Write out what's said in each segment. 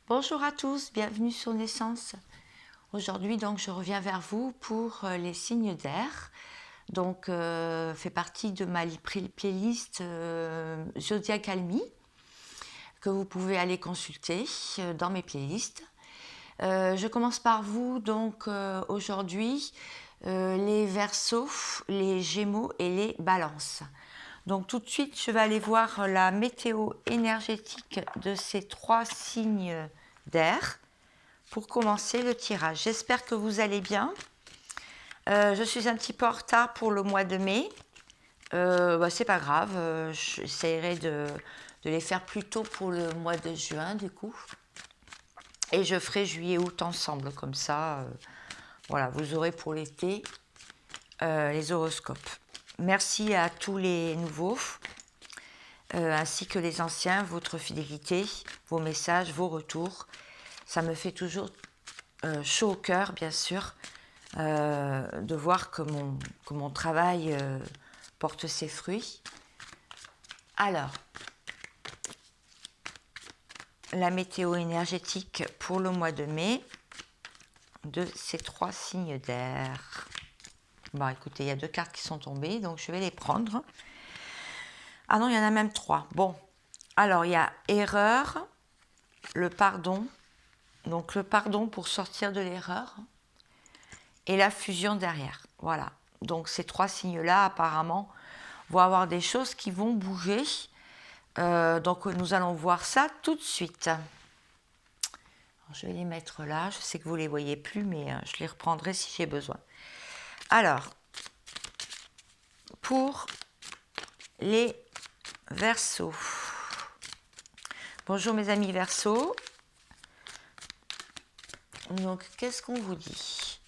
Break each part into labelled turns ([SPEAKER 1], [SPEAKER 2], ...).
[SPEAKER 1] Bonjour à tous, bienvenue sur Naissance. Aujourd'hui, donc, je reviens vers vous pour les signes d'air. Donc, fait partie de ma playlist Zodiac Almi que vous pouvez aller consulter dans mes playlists. Je commence par vous, donc, aujourd'hui, les Verseaux, les Gémeaux et les Balances. Donc tout de suite, je vais aller voir la météo énergétique de ces trois signes d'air pour commencer le tirage. J'espère que vous allez bien. Je suis un petit peu en retard pour le mois de mai. C'est pas grave, j'essaierai de les faire plus tôt pour le mois de juin du coup. Et je ferai juillet-août ensemble, comme ça, voilà, vous aurez pour l'été les horoscopes. Merci à tous les nouveaux, ainsi que les anciens, votre fidélité, vos messages, vos retours. Ça me fait toujours chaud au cœur, bien sûr, de voir que mon travail porte ses fruits. Alors, la météo énergétique pour le mois de mai de ces trois signes d'air. Bon, écoutez, il y a deux cartes qui sont tombées, donc je vais les prendre. Ah non, il y en a même trois. Bon, alors il y a erreur, le pardon, donc le pardon pour sortir de l'erreur, et la fusion derrière. Voilà. Donc ces trois signes-là, apparemment, vont avoir des choses qui vont bouger. Donc nous allons voir ça tout de suite. Alors, je vais les mettre là. Je sais que vous ne les voyez plus, mais je les reprendrai si j'ai besoin. Alors, pour les Verseaux. Bonjour mes amis Verseaux. Donc, qu'est-ce qu'on vous dit?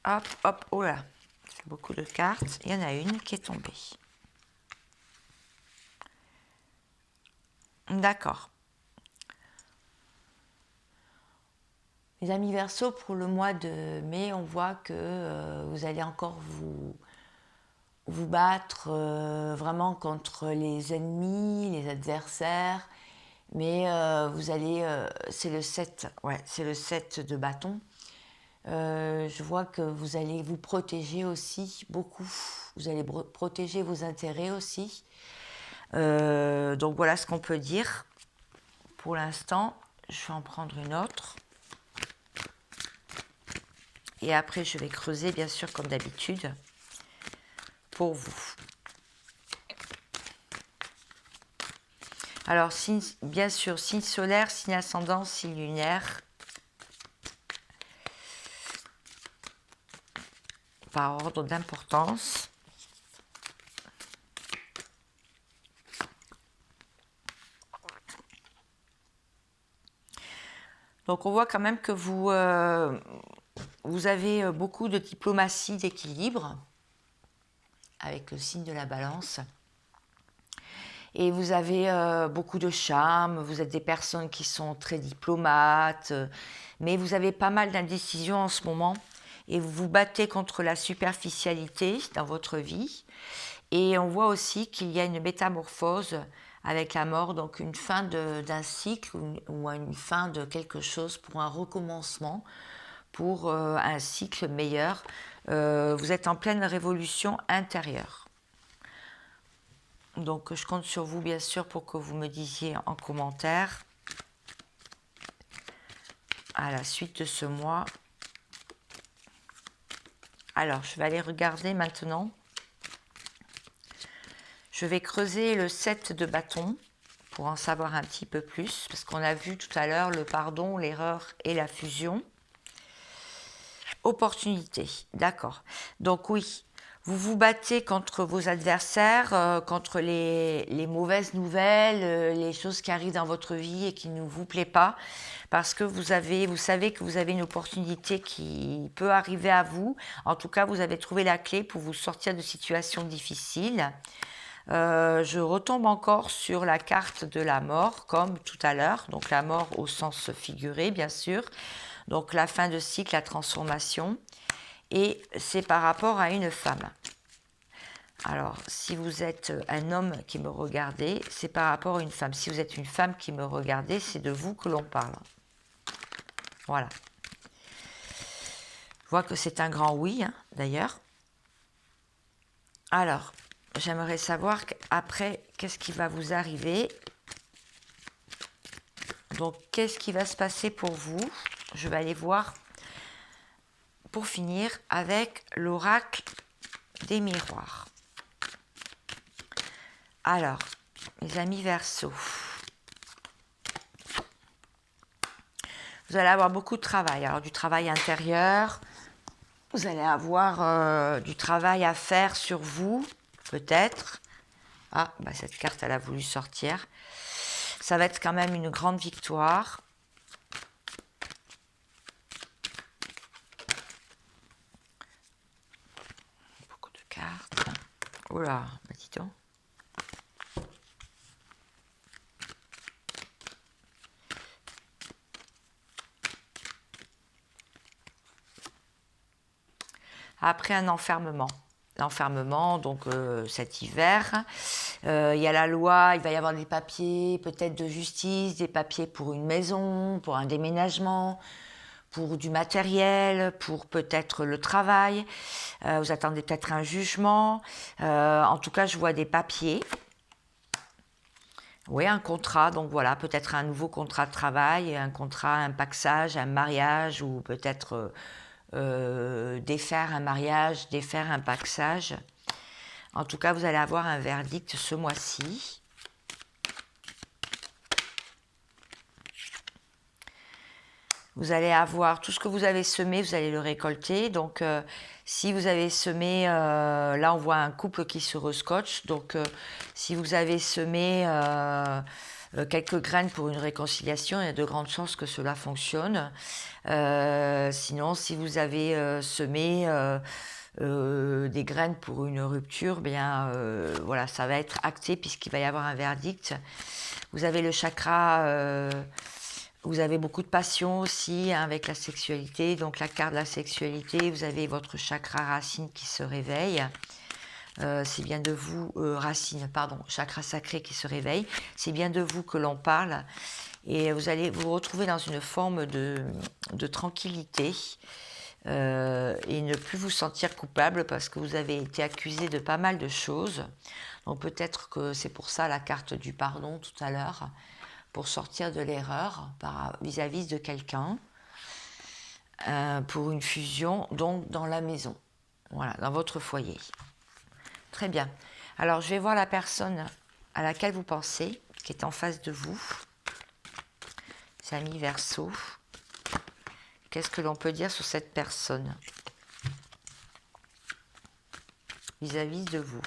[SPEAKER 1] Hop, hop, oh là, c'est beaucoup de cartes. Il y en a une qui est tombée. D'accord. Les amis Verseaux, pour le mois de mai, on voit que vous allez encore vous battre vraiment contre les ennemis, les adversaires. Mais vous allez, c'est le 7, ouais, c'est le 7 de bâton. Je vois que vous allez vous protéger aussi beaucoup. Vous allez protéger vos intérêts aussi. Donc voilà ce qu'on peut dire. Pour l'instant, je vais en prendre une autre. Et après, je vais creuser, bien sûr, comme d'habitude, pour vous. Alors, bien sûr, signe solaire, signe ascendant, signe lunaire. Par ordre d'importance. Donc, on voit quand même que vous avez beaucoup de diplomatie, d'équilibre, avec le signe de la balance. Et vous avez beaucoup de charme, vous êtes des personnes qui sont très diplomates, mais vous avez pas mal d'indécision en ce moment. Et vous vous battez contre la superficialité dans votre vie. Et on voit aussi qu'il y a une métamorphose avec la mort, donc une fin d'un cycle ou une fin de quelque chose pour un recommencement, pour un cycle meilleur. Vous êtes en pleine révolution intérieure. Donc je compte sur vous bien sûr pour que vous me disiez en commentaire à la suite de ce mois. Alors je vais aller regarder maintenant. Je vais creuser le 7 de bâton pour en savoir un petit peu plus, parce qu'on a vu tout à l'heure le pardon, l'erreur et la fusion. Opportunité, d'accord. Donc oui, vous vous battez contre vos adversaires, contre les mauvaises nouvelles, les choses qui arrivent dans votre vie et qui ne vous plaisent pas, parce que vous savez que vous avez une opportunité qui peut arriver à vous. En tout cas, vous avez trouvé la clé pour vous sortir de situations difficiles. Je retombe encore sur la carte de la mort, comme tout à l'heure, donc la mort au sens figuré, bien sûr. Donc la fin de cycle, la transformation. Et c'est par rapport à une femme. Alors, si vous êtes un homme qui me regardez, c'est par rapport à une femme. Si vous êtes une femme qui me regardez, c'est de vous que l'on parle. Voilà. Je vois que c'est un grand oui, hein, d'ailleurs. Alors, j'aimerais savoir après, qu'est-ce qui va vous arriver. Donc, qu'est-ce qui va se passer pour vous? Je vais aller voir, pour finir, avec l'oracle des miroirs. Alors, mes amis Verseau, vous allez avoir beaucoup de travail. Alors, du travail intérieur, vous allez avoir du travail à faire sur vous, peut-être. Ah, bah cette carte, elle a voulu sortir. Ça va être quand même une grande victoire. Beaucoup de cartes. Oula, bah dis donc. Après un enfermement. L'enfermement, donc cet hiver, il y a la loi, il va y avoir des papiers peut-être de justice, des papiers pour une maison, pour un déménagement, pour du matériel, pour peut-être le travail. Vous attendez peut-être un jugement. En tout cas, je vois des papiers. Oui, un contrat, donc voilà, peut-être un nouveau contrat de travail, un contrat, un pacsage, un mariage, ou peut-être défaire un mariage, défaire un pacsage. En tout cas, vous allez avoir un verdict ce mois-ci. Vous allez avoir tout ce que vous avez semé, vous allez le récolter. Donc, si vous avez semé, là on voit un couple qui se rescotche. Donc, si vous avez semé quelques graines pour une réconciliation, il y a de grandes chances que cela fonctionne. Sinon, si vous avez semé des graines pour une rupture, bien voilà, ça va être acté puisqu'il va y avoir un verdict. Vous avez le chakra, vous avez beaucoup de passion aussi hein, avec la sexualité. Donc la carte de la sexualité, vous avez votre chakra racine qui se réveille. C'est bien de vous, racine, pardon, chakra sacré qui se réveille. C'est bien de vous que l'on parle. Et vous allez vous retrouver dans une forme de tranquillité. Et ne plus vous sentir coupable parce que vous avez été accusé de pas mal de choses. Donc peut-être que c'est pour ça la carte du pardon tout à l'heure, pour sortir de l'erreur vis-à-vis de quelqu'un, pour une fusion, donc dans la maison, voilà, dans votre foyer. Très bien. Alors je vais voir la personne à laquelle vous pensez, qui est en face de vous. Amis Verseau. Qu'est-ce que l'on peut dire sur cette personne vis-à-vis de vous?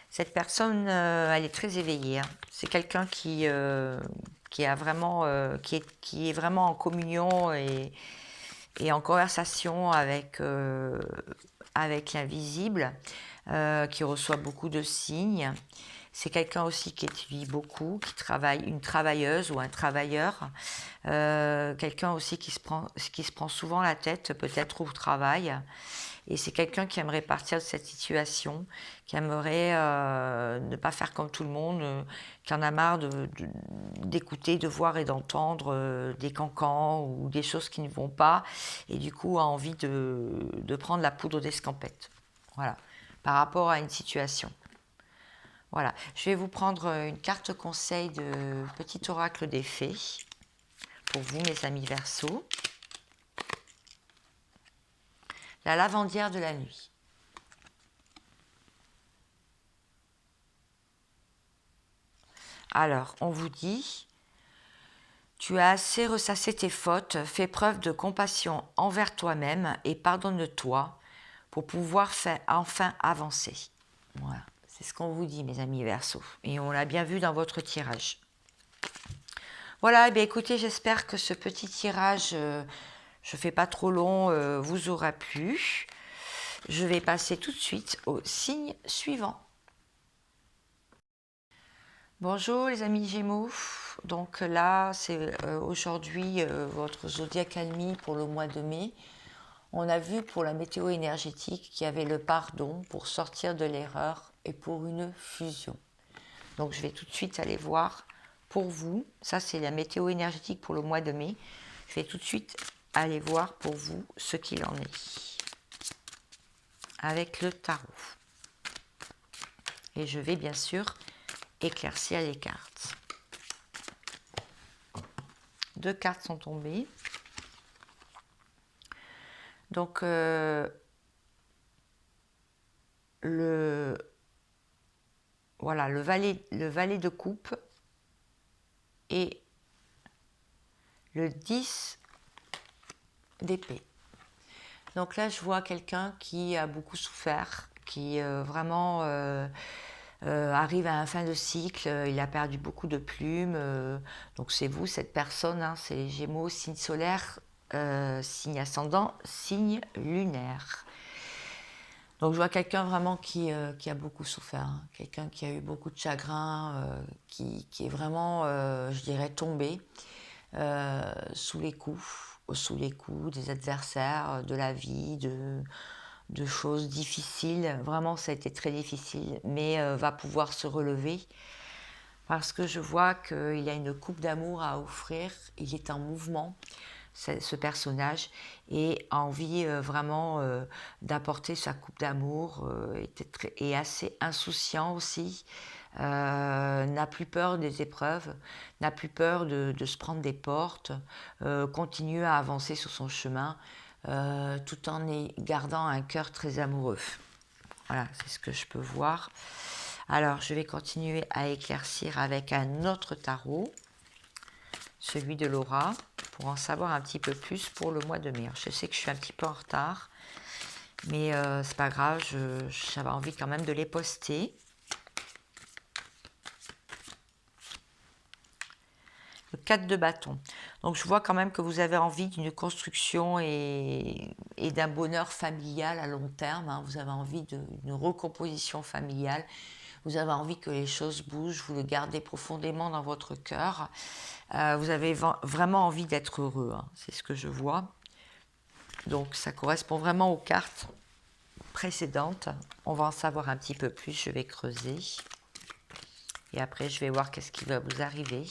[SPEAKER 1] Cette personne, elle est très éveillée. Hein. C'est quelqu'un qui a vraiment, qui est vraiment en communion et en conversation avec l'invisible, qui reçoit beaucoup de signes. C'est quelqu'un aussi qui étudie beaucoup, qui travaille, une travailleuse ou un travailleur. Quelqu'un aussi qui se prend souvent la tête, peut-être au travail. Et c'est quelqu'un qui aimerait partir de cette situation, qui aimerait ne pas faire comme tout le monde, qui en a marre d'écouter, de voir et d'entendre des cancans ou des choses qui ne vont pas, et du coup a envie de prendre la poudre d'escampette. Voilà, par rapport à une situation. Voilà, je vais vous prendre une carte conseil de Petit Oracle des Fées, pour vous mes amis Verseau. La lavandière de la nuit. Alors, on vous dit, tu as assez ressassé tes fautes, fais preuve de compassion envers toi-même et pardonne-toi pour pouvoir enfin avancer. Voilà, c'est ce qu'on vous dit, mes amis Verseau. Et on l'a bien vu dans votre tirage. Voilà, eh bien, écoutez, j'espère que ce petit tirage, je ne fais pas trop long, vous aura plu. Je vais passer tout de suite au signe suivant. Bonjour les amis Gémeaux, donc là c'est aujourd'hui votre zodiaque ennemi pour le mois de mai. On a vu pour la météo énergétique qu'il y avait le pardon pour sortir de l'erreur et pour une fusion. Donc je vais tout de suite aller voir pour vous. Ça, c'est la météo énergétique pour le mois de mai. Je vais tout de suite aller voir pour vous ce qu'il en est avec le tarot. Et je vais bien sûr éclaircir les cartes. 2 cartes sont tombées. Donc voilà, le valet de coupe et le 10 d'épée. Donc là, je vois quelqu'un qui a beaucoup souffert, qui vraiment arrive à un fin de cycle, il a perdu beaucoup de plumes. Donc c'est vous, cette personne, hein, c'est les Gémeaux, signe solaire, signe ascendant, signe lunaire. Donc je vois quelqu'un vraiment qui a beaucoup souffert, hein. Quelqu'un qui a eu beaucoup de chagrin, qui est vraiment, je dirais, tombé sous les coups des adversaires, de la vie, de choses difficiles. Vraiment, ça a été très difficile, mais va pouvoir se relever parce que je vois qu'il a une coupe d'amour à offrir. Il est en mouvement, ce personnage, et a envie vraiment d'apporter sa coupe d'amour, est assez insouciant aussi, n'a plus peur des épreuves, n'a plus peur de se prendre des portes, continue à avancer sur son chemin, tout en gardant un cœur très amoureux. Voilà, c'est ce que je peux voir. Alors, je vais continuer à éclaircir avec un autre tarot, celui de Laura, pour en savoir un petit peu plus pour le mois de mai. Je sais que je suis un petit peu en retard, mais c'est pas grave, j'avais envie quand même de les poster. Le 4 de bâton. Donc je vois quand même que vous avez envie d'une construction et d'un bonheur familial à long terme, hein. Vous avez envie d'une recomposition familiale. Vous avez envie que les choses bougent. Vous le gardez profondément dans votre cœur. Vous avez vraiment envie d'être heureux, hein. C'est ce que je vois. Donc ça correspond vraiment aux cartes précédentes. On va en savoir un petit peu plus. Je vais creuser. Et après, je vais voir qu'est-ce qui va vous arriver.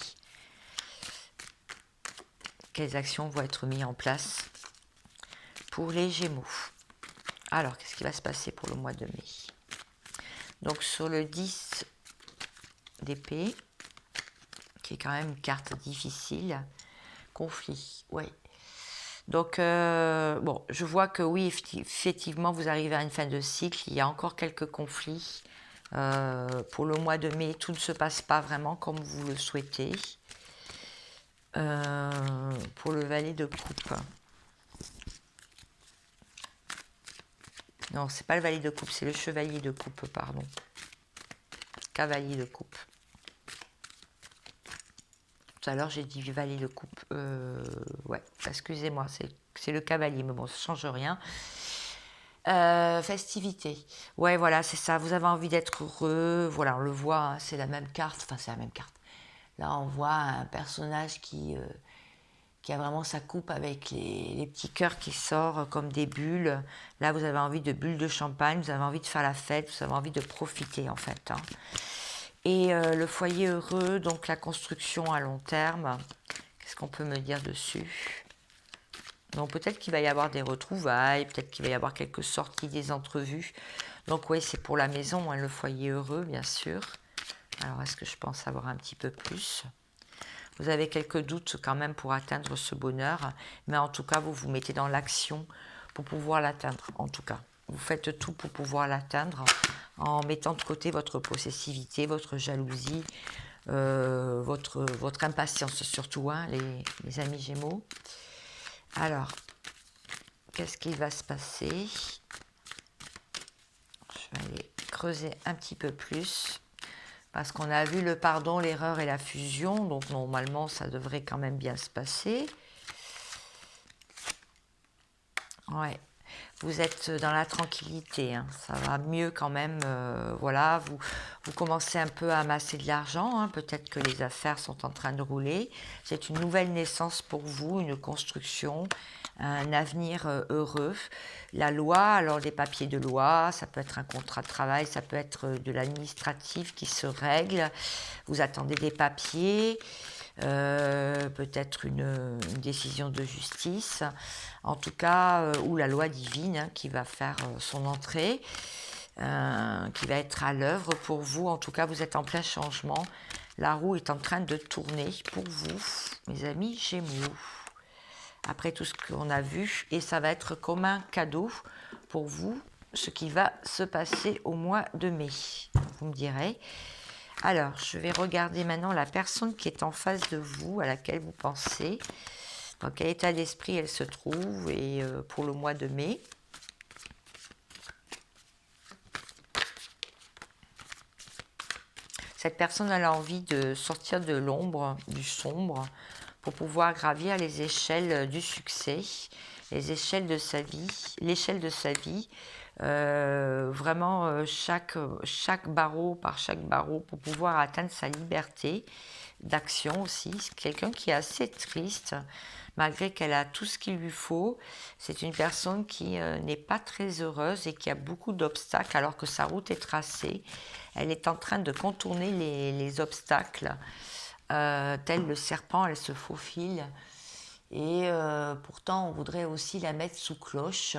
[SPEAKER 1] Quelles actions vont être mises en place pour les Gémeaux. Alors, qu'est-ce qui va se passer pour le mois de mai? Donc, sur le 10 d'épée, qui est quand même une carte difficile, conflit, oui. Donc, bon, je vois que oui, effectivement, vous arrivez à une fin de cycle, il y a encore quelques conflits. Pour le mois de mai, tout ne se passe pas vraiment comme vous le souhaitez. Pour le valet de coupe. Non, c'est pas le valet de coupe, c'est le chevalier de coupe, pardon. Cavalier de coupe. Tout à l'heure, j'ai dit valet de coupe. Ouais, excusez-moi, c'est le cavalier, mais bon, ça change rien. Festivité. Ouais, voilà, c'est ça. Vous avez envie d'être heureux. Voilà, on le voit, hein, c'est la même carte. Enfin, c'est la même carte. Là, on voit un personnage qui a vraiment sa coupe avec les petits cœurs qui sortent comme des bulles. Là, vous avez envie de bulles de champagne, vous avez envie de faire la fête, vous avez envie de profiter, en fait, hein. Et le foyer heureux, donc la construction à long terme. Qu'est-ce qu'on peut me dire dessus? Donc peut-être qu'il va y avoir des retrouvailles, peut-être qu'il va y avoir quelques sorties, des entrevues. Donc oui, c'est pour la maison, hein, le foyer heureux, bien sûr. Alors, est-ce que je peux en savoir un petit peu plus? Vous avez quelques doutes quand même pour atteindre ce bonheur, mais en tout cas, vous vous mettez dans l'action pour pouvoir l'atteindre. En tout cas, vous faites tout pour pouvoir l'atteindre en mettant de côté votre possessivité, votre jalousie, votre impatience surtout, hein, les amis Gémeaux. Alors, qu'est-ce qui va se passer? Je vais aller creuser un petit peu plus. Parce qu'on a vu le pardon, l'erreur et la fusion. Donc normalement, ça devrait quand même bien se passer. Ouais. Vous êtes dans la tranquillité, hein. Ça va mieux quand même. Voilà, vous commencez un peu à amasser de l'argent, hein. Peut-être que les affaires sont en train de rouler. C'est une nouvelle naissance pour vous, une construction, un avenir heureux. La loi, alors des papiers de loi, ça peut être un contrat de travail, ça peut être de l'administratif qui se règle. Vous attendez des papiers. Peut-être une décision de justice, en tout cas, ou la loi divine, hein, qui va faire son entrée, qui va être à l'œuvre pour vous. En tout cas, vous êtes en plein changement. La roue est en train de tourner pour vous, mes amis Gémeaux. Après tout ce qu'on a vu, et ça va être comme un cadeau pour vous, ce qui va se passer au mois de mai. Vous me direz. Alors, je vais regarder maintenant la personne qui est en face de vous, à laquelle vous pensez. Dans quel état d'esprit elle se trouve et pour le mois de mai. Cette personne elle a envie de sortir de l'ombre, du sombre, pour pouvoir gravir les échelles du succès, les échelles de sa vie, l'échelle de sa vie. Vraiment chaque barreau par chaque barreau pour pouvoir atteindre sa liberté d'action aussi. C'est quelqu'un qui est assez triste malgré qu'elle a tout ce qu'il lui faut. C'est une personne qui n'est pas très heureuse et qui a beaucoup d'obstacles alors que sa route est tracée. Elle est en train de contourner les obstacles. Tel le serpent, elle se faufile. Et pourtant, on voudrait aussi la mettre sous cloche.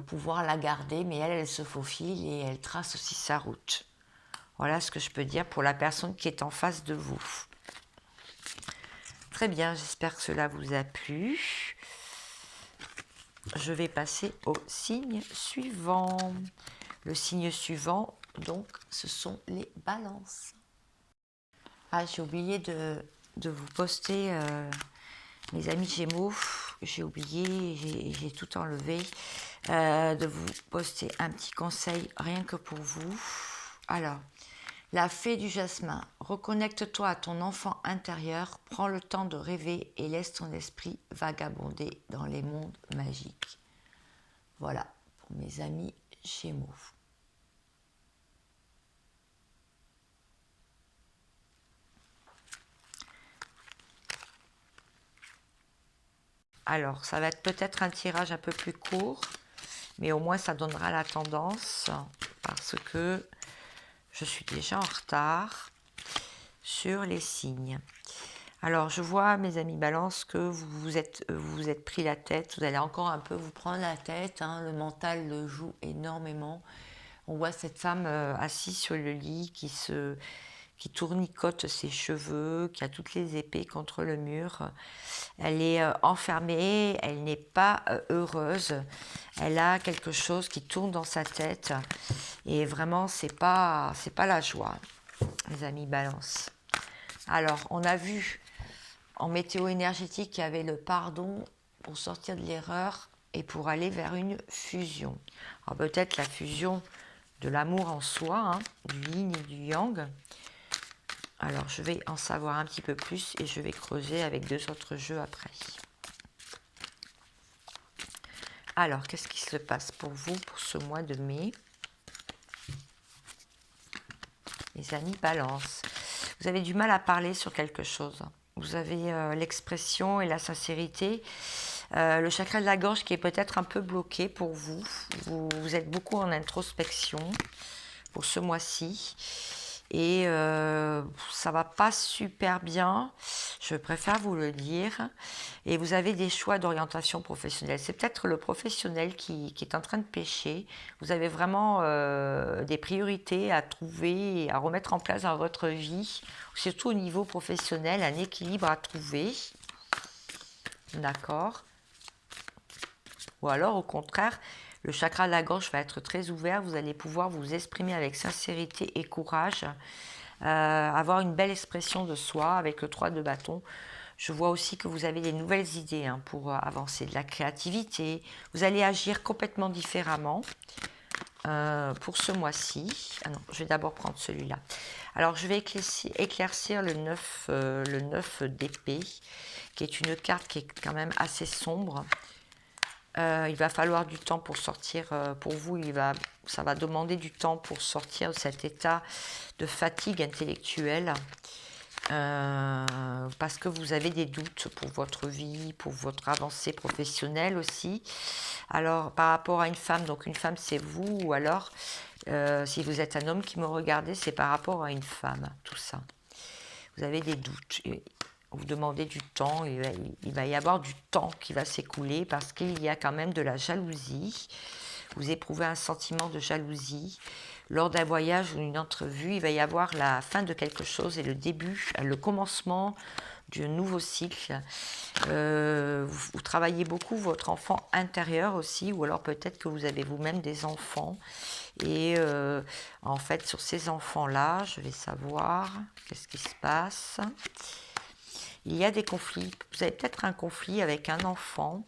[SPEAKER 1] Pouvoir la garder, mais elle se faufile et elle trace aussi sa route. Voilà ce que je peux dire pour la personne qui est en face de vous. Très bien, j'espère que cela vous a plu. Je vais passer au signe suivant. Le signe suivant, donc, ce sont les balances. Ah, j'ai oublié de vous poster, mes amis Gémeaux. J'ai oublié, j'ai tout enlevé, de vous poster un petit conseil rien que pour vous. Alors, la fée du jasmin, reconnecte-toi à ton enfant intérieur, prends le temps de rêver et laisse ton esprit vagabonder dans les mondes magiques. Voilà, pour mes amis Gémeaux. Alors, ça va être peut-être un tirage un peu plus court, mais au moins ça donnera la tendance, parce que je suis déjà en retard sur les signes. Alors, je vois, mes amis Balance, que vous vous êtes pris la tête, vous allez encore un peu vous prendre la tête, hein, le mental le joue énormément. On voit cette femme assise sur le lit qui tournicote ses cheveux, qui a toutes les épées contre le mur. Elle est enfermée, elle n'est pas heureuse. Elle a quelque chose qui tourne dans sa tête. Et vraiment, c'est pas la joie, les amis Balance. Alors, on a vu en météo énergétique qu'il y avait le pardon pour sortir de l'erreur et pour aller vers une fusion. Alors, peut-être la fusion de l'amour en soi, hein, du yin et du yang. Alors, je vais en savoir un petit peu plus et je vais creuser avec 2 autres jeux après. Alors, qu'est-ce qui se passe pour vous pour ce mois de mai? Les amis Balance. Vous avez du mal à parler sur quelque chose. Vous avez l'expression et la sincérité. Le chakra de la gorge qui est peut-être un peu bloqué pour vous. Vous êtes beaucoup en introspection pour ce mois-ci. Et ça va pas super bien, je préfère vous le dire. Et vous avez des choix d'orientation professionnelle. C'est peut-être le professionnel qui est en train de pêcher. Vous avez vraiment des priorités à trouver et à remettre en place dans votre vie, surtout au niveau professionnel, un équilibre à trouver. D'accord? Ou alors, au contraire, le chakra de la gorge va être très ouvert. Vous allez pouvoir vous exprimer avec sincérité et courage. Avoir une belle expression de soi avec le 3 de bâton. Je vois aussi que vous avez des nouvelles idées hein, pour avancer, de la créativité. Vous allez agir complètement différemment pour ce mois-ci. Ah non, je vais d'abord prendre celui-là. Alors, je vais éclaircir le 9 d'épée, qui est une carte qui est quand même assez sombre. Il va falloir du temps pour sortir, pour vous, ça va demander du temps pour sortir de cet état de fatigue intellectuelle. Parce que vous avez des doutes pour votre vie, pour votre avancée professionnelle aussi. Alors, par rapport à une femme, donc une femme c'est vous, ou alors, si vous êtes un homme qui me regardez, c'est par rapport à une femme, tout ça. Vous avez des doutes, vous demandez du temps, il va y avoir du temps qui va s'écouler parce qu'il y a quand même de la jalousie. Vous éprouvez un sentiment de jalousie. Lors d'un voyage ou d'une entrevue, il va y avoir la fin de quelque chose et le début, le commencement d'un nouveau cycle. Vous travaillez beaucoup votre enfant intérieur aussi, ou alors peut-être que vous avez vous-même des enfants. Et en fait, sur ces enfants-là, je vais savoir qu'est-ce qui se passe. Il y a des conflits. Vous avez peut-être un conflit avec un enfant.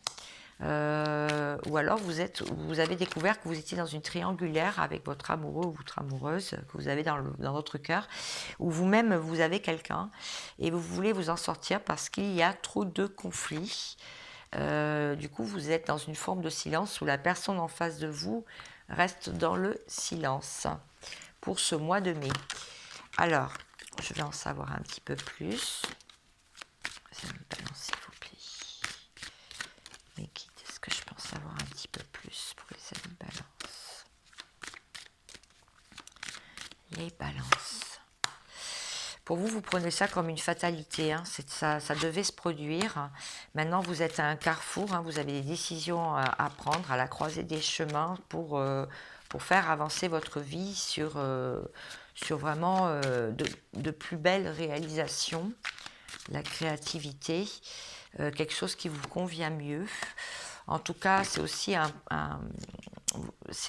[SPEAKER 1] Ou alors vous avez découvert que vous étiez dans une triangulaire avec votre amoureux ou votre amoureuse que vous avez dans votre cœur, ou vous-même vous avez quelqu'un et vous voulez vous en sortir parce qu'il y a trop de conflits. Du coup, vous êtes dans une forme de silence où la personne en face de vous reste dans le silence pour ce mois de mai. Alors, je vais en savoir un petit peu plus. Ça me balance, s'il vous plaît. Mais guides, est-ce que je peux en savoir un petit peu plus pour les amis balance? Les balances. Pour vous, vous prenez ça comme une fatalité, hein. Ça devait se produire. Maintenant, vous êtes à un carrefour, hein. Vous avez des décisions à prendre à la croisée des chemins pour faire avancer votre vie sur vraiment de plus belles réalisations, la créativité, quelque chose qui vous convient mieux. En tout cas, c'est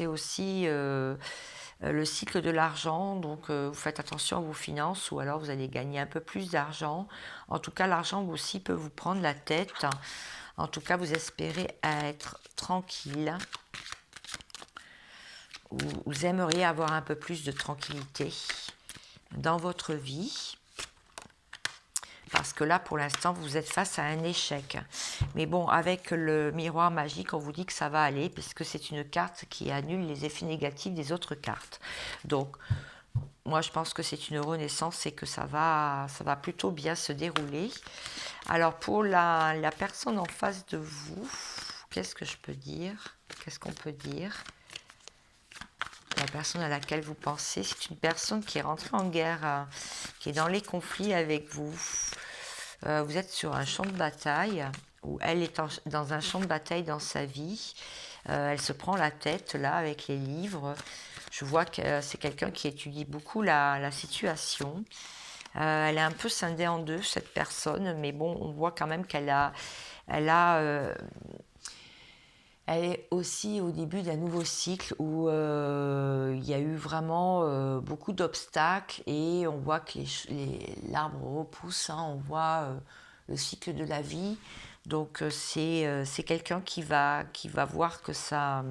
[SPEAKER 1] aussi le cycle de l'argent, donc vous faites attention à vos finances ou alors vous allez gagner un peu plus d'argent. En tout cas, l'argent aussi peut vous prendre la tête. En tout cas, vous espérez être tranquille. Vous aimeriez avoir un peu plus de tranquillité dans votre vie. Parce que là, pour l'instant, vous êtes face à un échec. Mais bon, avec le miroir magique, on vous dit que ça va aller, puisque c'est une carte qui annule les effets négatifs des autres cartes. Donc, moi, je pense que c'est une renaissance et que ça va plutôt bien se dérouler. Alors, pour la personne en face de vous, qu'est-ce que je peux dire? Qu'est-ce qu'on peut dire? La personne à laquelle vous pensez, c'est une personne qui est rentrée en guerre, qui est dans les conflits avec vous. Vous êtes sur un champ de bataille, ou elle est dans un champ de bataille dans sa vie. Elle se prend la tête là avec les livres. Je vois que c'est quelqu'un qui étudie beaucoup la situation. Elle est un peu scindée en deux, cette personne, mais bon, on voit quand même elle est aussi au début d'un nouveau cycle où il y a eu vraiment beaucoup d'obstacles et on voit que l'arbre repousse, hein, on voit le cycle de la vie. Donc c'est quelqu'un qui va voir que ça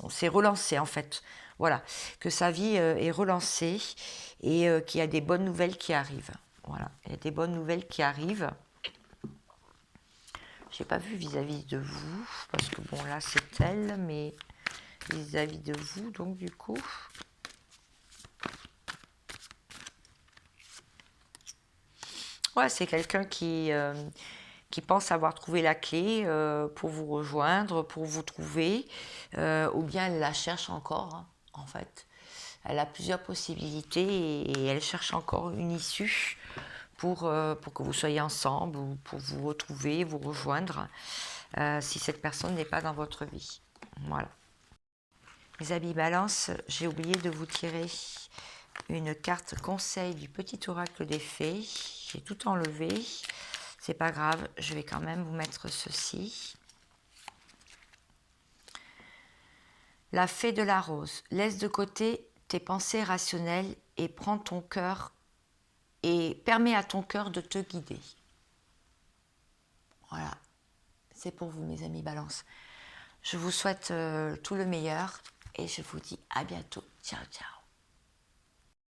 [SPEAKER 1] c'est relancé en fait. Voilà, que sa vie est relancée et qu'il y a des bonnes nouvelles qui arrivent. Voilà, il y a des bonnes nouvelles qui arrivent. J'ai pas vu vis-à-vis de vous, parce que bon là c'est elle, mais vis-à-vis de vous, donc du coup. Ouais, c'est quelqu'un qui pense avoir trouvé la clé pour vous rejoindre, pour vous trouver, ou bien elle la cherche encore, hein, en fait. Elle a plusieurs possibilités et elle cherche encore une issue pour que vous soyez ensemble ou pour vous retrouver, vous rejoindre, si cette personne n'est pas dans votre vie. Voilà. Les amis balance, j'ai oublié de vous tirer une carte conseil du petit oracle des fées. J'ai tout enlevé. C'est pas grave, je vais quand même vous mettre ceci. La fée de la rose. Laisse de côté tes pensées rationnelles et prends ton cœur et permets à ton cœur de te guider. Voilà, c'est pour vous mes amis balance. Je vous souhaite tout le meilleur et je vous dis à bientôt. Ciao, ciao.